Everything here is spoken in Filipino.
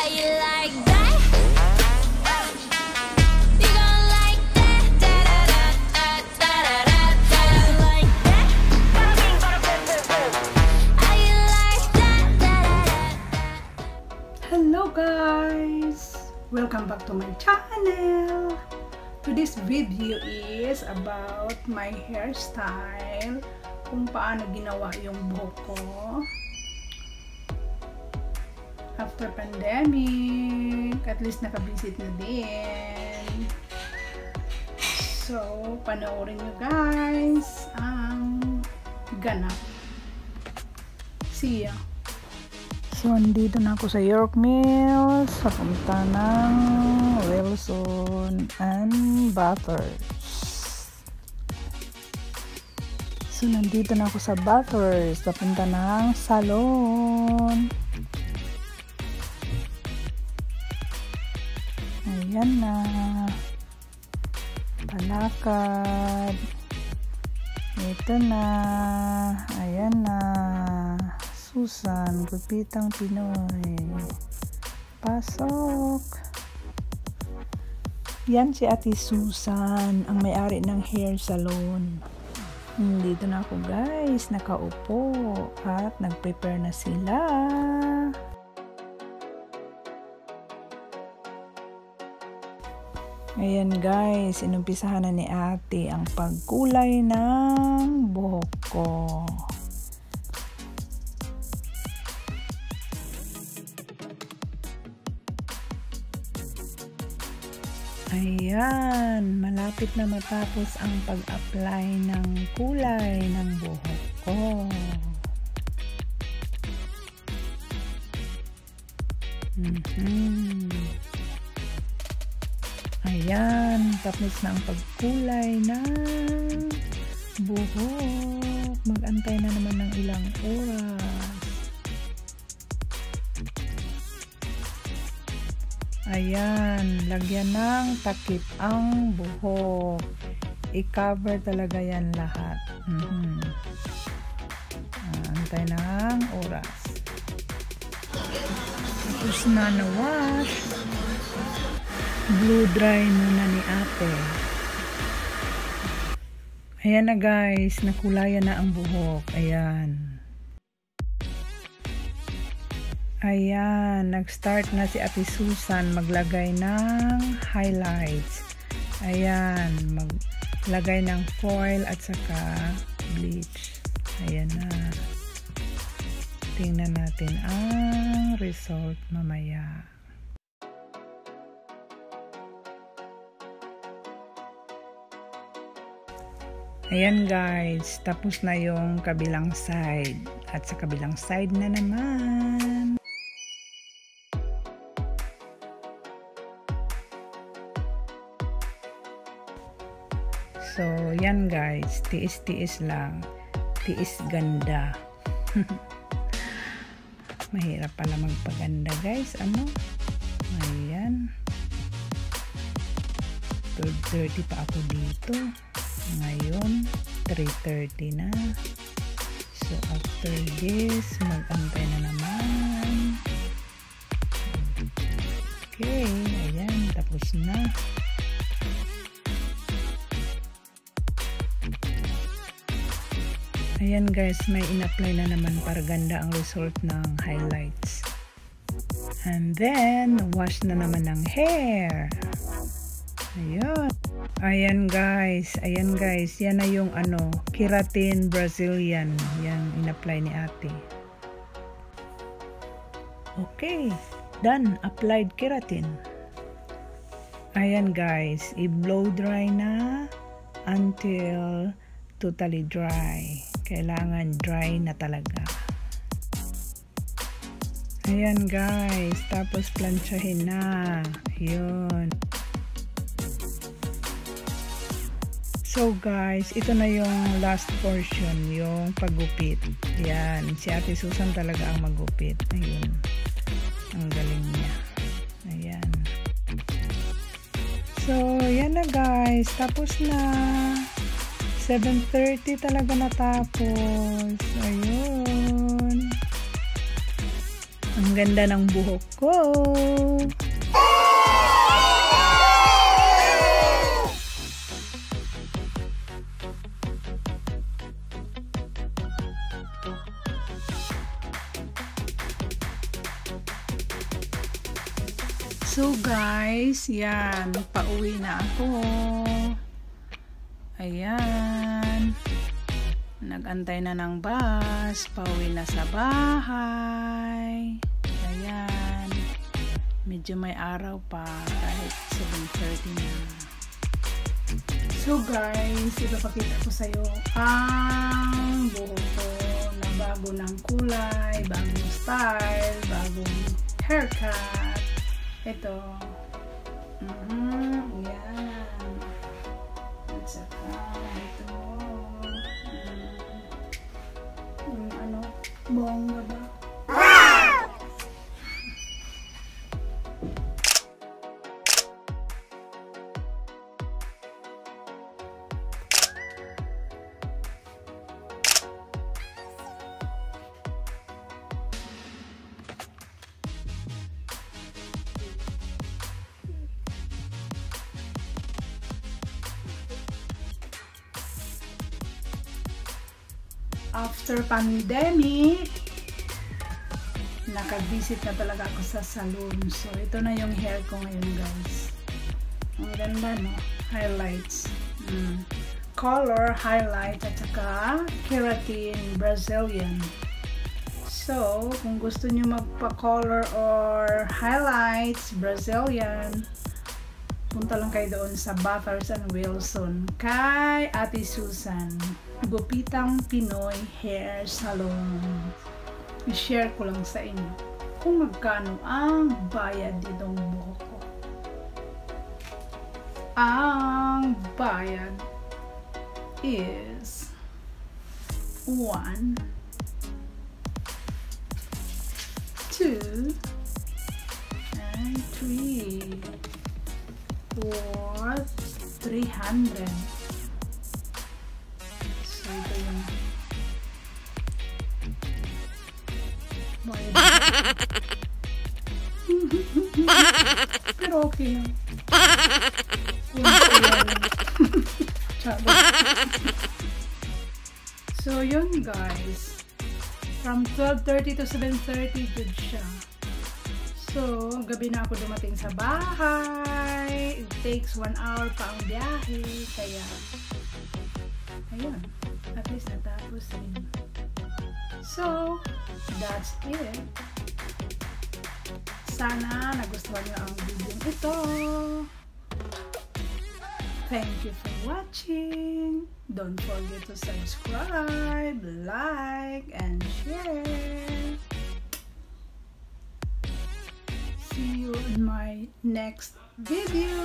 How you like that? You gon' like that? Da da da da da da da. Like that? How you like that? Da da da. Hello guys! Welcome back to my channel! Today's video is about my hairstyle, kung paano ginawa yung buhok ko after pandemic. At least nakabisit na din. So, panoorin nyo guys ang ganap. See ya! So, andito na ako sa York Mills sa punta ng Wilson and Bathurst. So, nandito na ako sa Bathurst sa punta ng salon. Ayan na. Palakad. Ito na. Ayan na. Susan, Gupitang Pinoy. Pasok. Yan si Ate Susan, ang may-ari ng hair salon. Dito na ako guys, nakaupo at nag-prepare na sila. Ayan guys, inumpisahan na ni Ate ang pagkulay ng buhok ko. Ayan, malapit na matapos ang pag-apply ng kulay ng buhok ko. Ayan, tapos na ang pagkulay ng buhok. Mag-antay na naman ng ilang oras. Ayan, lagyan ng takip ang buhok. I-cover talaga yan lahat. Antay ng oras. Tapos na na-wash. Blue dry muna ni Ate. Ayan na guys, nakulayan na ang buhok. Ayan. Ayan, nag-start na si Ate Susan maglagay ng highlights. Ayan, maglagay ng foil at saka bleach. Ayan na. Tingnan natin ang result mamaya. Ayan guys, tapos na yung kabilang side. At sa kabilang side na naman. So, yan guys, tiis-tiis lang. Tiis ganda. Mahirap pala magpaganda guys. Ano? Ayan. 12:30 pa ako dito. Ngayon, 3:30 na. So, after this, mag-antay na naman. Okay, ayan, tapos na. Ayan guys, may in-apply na naman para ganda ang result ng highlights. And then, wash na naman ng hair. Ayun. Ayan guys, yan na yung keratin Brazilian. Yan, in-apply ni Ate. Okay, done. Applied keratin. Ayan guys, i-blow dry na until totally dry. Kailangan dry na talaga. Ayan guys, tapos planchahin na. Yun. So guys, ito na yung last portion, yung paggupit. Yan, si Ate Susan talaga ang maggupit. Ayun. Ang galing niya. Ayan. So, yan na guys. Tapos na. 7:30 talaga natapos. Ayun. Ang ganda ng buhok ko. So guys, yan, pauwi na ako. Ayan. Nag-antay na ng bus, pauwi na sa bahay. Ayan. Medyo may araw pa kahit 7:30 na. So guys, ipapakita ko sa iyo ang buhok ko na bago ng kulay, bagong style, bagong haircut. Ito. Yan. At saka ito. Yung ano, bongga ba? After pandemic, naka-visit na talaga ako sa salon. So, ito na yung hair ko ngayon, guys. Ang ganda, no? Highlights. Color, highlight, at saka keratin Brazilian. So, kung gusto nyo magpa-color or highlights Brazilian, punta lang kayo doon sa Bathurst & Wilson kay Ate Susan. Gupitang Pinoy Hair Salon. I-share ko lang sa inyo kung magkano ang bayad ditong buhok ko. Ang bayad is 1, 2, and 3, 4, 300. So, ito yung bayad. Pero okay lang. So, yun guys. From 12:30 to 7:30, good siya. So, gabi na ako dumating sa bahay. It takes 1 hour pa ang biyahe. Kaya, ayun. At least natapos rin. So, that's it. Sana nagustuhan nyo ang video ito. Thank you for watching. Don't forget to subscribe, like, and share. See you in my next video.